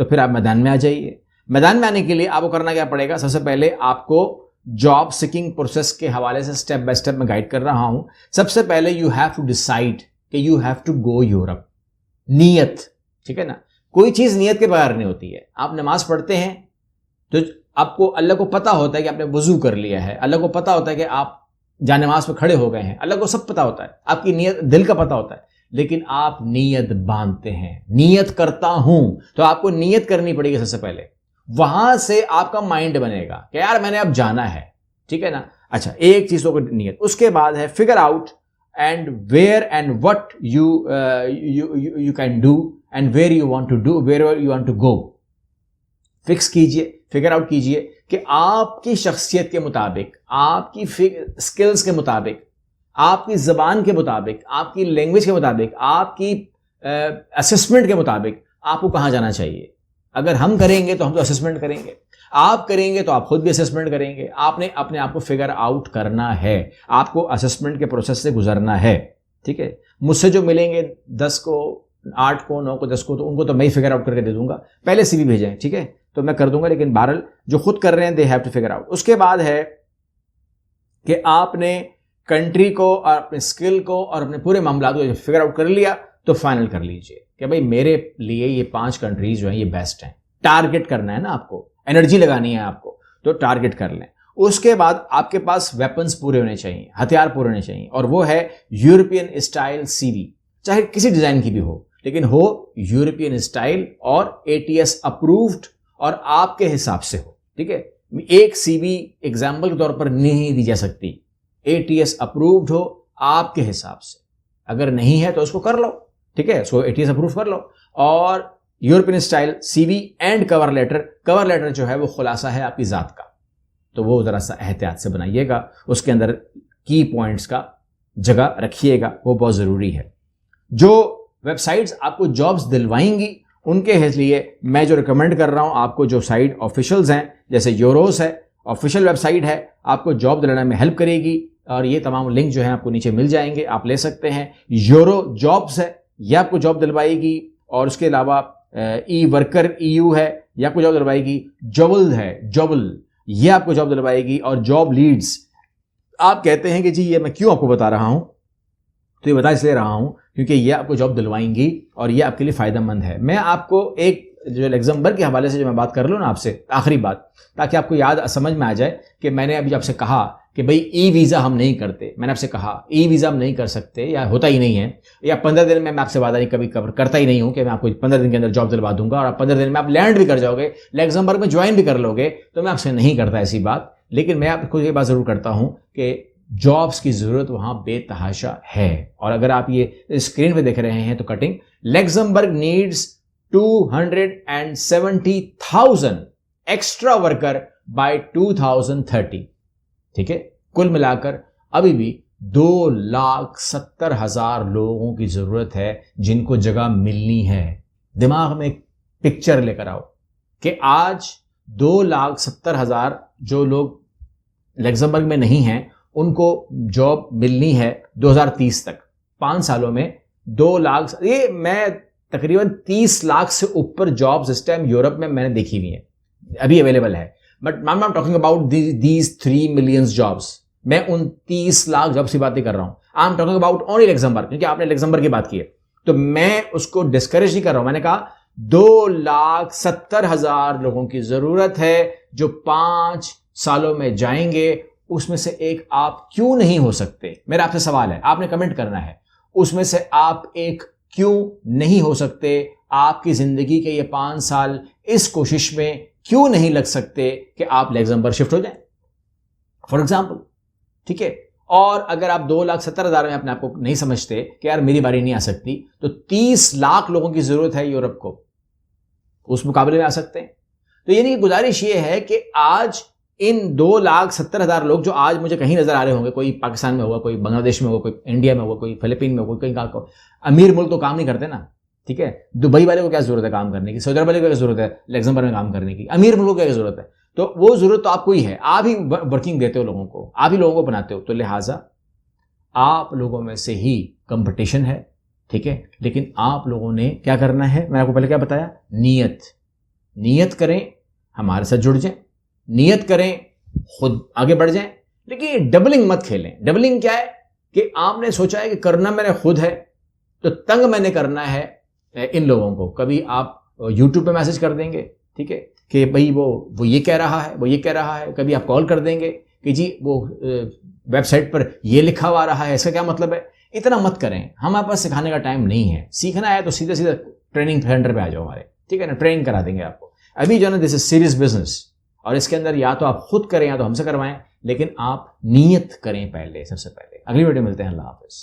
تو پھر آپ میدان میں آ جائیے. میدان میں آنے کے لیے آپ کو کرنا کیا پڑے گا؟ سب سے پہلے آپ کو جاب سیکنگ پروسیس کے حوالے سے اسٹیپ بائی اسٹیپ میں گائڈ کر رہا ہوں. سب سے پہلے یو ہیو ٹو ڈیسائڈ کہ you have to go Europe. نیت, ٹھیک ہے نا, کوئی چیز نیت کے بغیر نہیں ہوتی ہے. آپ نماز پڑھتے ہیں تو آپ کو اللہ کو پتا ہوتا ہے کہ آپ نے وضو کر لیا ہے, اللہ کو پتا ہوتا ہے کہ آپ جانماز پہ کھڑے ہو گئے ہیں, اللہ کو سب پتا ہوتا ہے, آپ کی نیت دل کا پتا ہوتا ہے, لیکن آپ نیت باندھتے ہیں. نیت کرتا ہوں تو آپ کو نیت کرنی پڑے گی سب سے پہلے. وہاں سے آپ کا مائنڈ بنے گا کہ یار میں نے اب جانا ہے, ٹھیک ہے نا. اچھا, ایک چیز ہو گئی نیت. اس کے بعد ہے figure out and where and what you can do and where you want to do, where you want to go. Fix کیجئے, فگر آؤٹ کیجئے کہ آپ کی شخصیت کے مطابق, آپ کی اسکلز کے مطابق, آپ کی زبان کے مطابق, آپ کی لینگویج کے مطابق, آپ کی اسسمنٹ کے مطابق آپ کو کہاں جانا چاہیے. اگر ہم کریں گے تو ہم تو اسسمنٹ کریں گے, آپ کریں گے تو آپ خود بھی اسسمنٹ کریں گے. آپ نے اپنے آپ کو فگر آؤٹ کرنا ہے, آپ کو اسسمنٹ کے پروسیس سے گزرنا ہے, ٹھیک ہے. مجھ سے جو ملیں گے 10 کو, 8 کو, 9 کو, 10 کو, تو ان کو تو میں ہی فگر آؤٹ کر کے دے دوں گا. پہلے سی وی بھیجیں, ٹھیک ہے, تو میں کر دوں گا, لیکن بہرحال جو خود کر رہے ہیں they have to figure out. اس کے بعد ہے کہ آپ نے کنٹری کو اور اپنے اسکل کو اور اپنے پورے معاملات کو فگر آؤٹ کر لیا تو فائنل کر لیجئے کہ بھائی میرے لیے یہ 5 کنٹریز جو ہیں یہ بیسٹ ہیں. ٹارگٹ کرنا ہے نا, آپ کو انرجی لگانی ہے آپ کو, تو ٹارگٹ کر لیں. اس کے بعد آپ کے پاس ویپنز پورے ہونے چاہیے, ہتھیار پورے ہونے چاہیے, اور وہ ہے یورپین اسٹائل سی وی. چاہے کسی ڈیزائن کی بھی ہو, لیکن ہو یورپین اسٹائل اور ATS اپرووڈ اور آپ کے حساب سے ہو, ٹھیک ہے. ایک سی وی ایگزامپل کے طور پر نہیں دی جا سکتی, ATS اپرووڈ ہو آپ کے حساب سے. اگر نہیں ہے تو اس کو کر لو, ٹھیک ہے, سو ATS اپروو کر لو. اور European style C V and cover letter. Cover letter جو ہے وہ خلاصہ ہے آپ کی ذات کا, تو وہ ذرا سا احتیاط سے بنائیے گا, اس کے اندر کی پوائنٹس کا جگہ رکھیے گا, وہ بہت ضروری ہے. جو ویب سائٹس آپ کو جابس دلوائیں گی ان کے لیے میں جو ریکمینڈ کر رہا ہوں آپ کو, جو سائٹ آفیشلز ہیں, جیسے یوروس ہے, آفیشیل ویب سائٹ ہے, آپ کو جاب دلانے میں ہیلپ کرے گی, اور یہ تمام لنک جو ہیں آپ کو نیچے مل جائیں گے, آپ لے سکتے ہیں. یورو جابس ہے, یہ آپ کو جاب دلوائے گی. اور اس کے علاوہ ای ورکر EU ہے, یہ آپ کو جاب دلوائے گی. جوبل ہے, جوبل, یہ آپ کو جاب دلوائے گی. اور جاب لیڈز, آپ کہتے ہیں کہ جی یہ میں کیوں آپ کو بتا رہا ہوں, تو یہ بتا اس لیے رہا ہوں کیونکہ یہ آپ کو جاب دلوائیں گی اور یہ آپ کے لیے فائدہ مند ہے. میں آپ کو ایک جو لگزمبرگ کے حوالے سے جو میں بات کر لوں نا آپ سے, آخری بات, تاکہ آپ کو یاد سمجھ میں آ جائے کہ میں نے ابھی آپ سے کہا کہ بھئی ای ویزا ہم نہیں کرتے. میں نے آپ سے کہا ای ویزا ہم نہیں کر سکتے, یا ہوتا ہی نہیں ہے, یا 15 دن میں آپ سے وعدہ نہیں کبھی کرتا ہی نہیں ہوں کہ میں آپ کو 15 دن کے اندر جاب دلوا دوں گا, اور آپ 15 دن میں آپ لینڈ بھی کر جاؤ گے, لگزمبرگ میں جوائن بھی کر لو گے, تو میں آپ سے نہیں کرتا ایسی بات. لیکن میں آپ کو یہ بات ضرور کرتا ہوں کہ جابس کی ضرورت وہاں بے تحاشا ہے. اور اگر آپ یہ اسکرین پہ دیکھ رہے ہیں تو cutting, Luxembourg needs 270,000 extra worker by 2030, ٹھیک ہے. کل ملا کر ابھی بھی 2,70,000 لوگوں کی ضرورت ہے جن کو جگہ ملنی ہے. دماغ میں ایک پکچر لے کر آؤ کہ آج 2,70,000 جو لوگ لگزمبرگ میں نہیں ہیں ان کو جاب ملنی ہے 2030 تک. 5 سالوں میں 2 لاکھ, یہ میں تقریباً 30 لاکھ سے اوپر جابز اس ٹائم یورپ میں نے دیکھی ہوئی ہیں, ابھی اویلیبل ہے. But I am talking about these 3 million jobs. میں ان 30 لاکھ جابس کی بات نہیں کر رہا ہوں, I am talking about only Luxembourg, کیونکہ آپ نے لگزمبرگ کی بات کی ہے تو میں اس کو ڈسکریج نہیں کر رہا ہوں. میں نے کہا 2,70,000 لوگوں کی ضرورت ہے جو 5 سالوں میں جائیں گے. اس میں سے ایک آپ کیوں نہیں ہو سکتے؟ میرا آپ سے سوال ہے, آپ نے کمنٹ کرنا ہے. اس میں سے آپ ایک کیوں نہیں ہو سکتے؟ آپ کی زندگی کے یہ 5 سال اس کوشش میں کیوں نہیں لگ سکتے کہ آپ لگزمبرگ شفٹ ہو جائیں فار ایگزامپل, ٹھیک ہے. اور اگر آپ 2,70,000 میں اپنے آپ کو نہیں سمجھتے کہ یار میری باری نہیں آ سکتی, تو 30 لاکھ لوگوں کی ضرورت ہے یورپ کو, اس مقابلے میں آ سکتے ہیں. تو یعنی گزارش یہ ہے کہ آج ان 2,70,000 لوگ جو آج مجھے کہیں نظر آ رہے ہوں گے, کوئی پاکستان میں ہوگا, کوئی بنگلہ دیش میں ہوگا, کوئی انڈیا میں ہوگا, کوئی فلپین میں ہوگا, کوئی کہیں کا, امیر ملک تو کام نہیں کرتے نا, ٹھیک ہے. دبئی والے کو کیا ضرورت ہے کام کرنے کی, سعودی عرب والے کو کیا ضرورت ہے لگزمبرگ میں کام کرنے کی, امیر ملک کو کیا ضرورت ہے؟ تو وہ ضرورت تو آپ کو ہی ہے, آپ ہی ورکنگ دیتے ہو لوگوں کو, آپ ہی لوگوں کو بناتے ہو. تو لہٰذا آپ لوگوں میں سے ہی کمپٹیشن ہے, ٹھیک ہے. لیکن آپ لوگوں نے کیا کرنا ہے, میں آپ کو پہلے کیا بتایا, نیت. نیت کریں ہمارے ساتھ جڑ جائیں, نیت کریں خود آگے بڑھ جائیں, لیکن ڈبلنگ مت کھیلیں. ڈبلنگ کیا ہے کہ آپ نے سوچا ہے کہ کرنا میں نے خود ہے تو تنگ میں نے کرنا ہے ان لوگوں کو. کبھی آپ یوٹیوب پہ میسج کر دیں گے, ٹھیک ہے, کہ بھئی وہ یہ کہہ رہا ہے, وہ یہ کہہ رہا ہے. کبھی آپ کال کر دیں گے کہ جی وہ ویب سائٹ پر یہ لکھا ہوا رہا ہے, اس کا کیا مطلب ہے. اتنا مت کریں, ہمارے پاس سکھانے کا ٹائم نہیں ہے. سیکھنا ہے تو سیدھا سیدھا ٹریننگ سینٹر پہ آ جاؤ ہمارے, ٹھیک ہے نا, ٹریننگ کرا دیں گے آپ کو. ابھی جو ہے نا دس از سیریس بزنس, اور اس کے اندر یا تو آپ خود کریں یا تو ہم سے کروائیں, لیکن آپ نیت کریں پہلے, سب سے پہلے. اگلی ویڈیو ملتے ہیں, اللہ حافظ.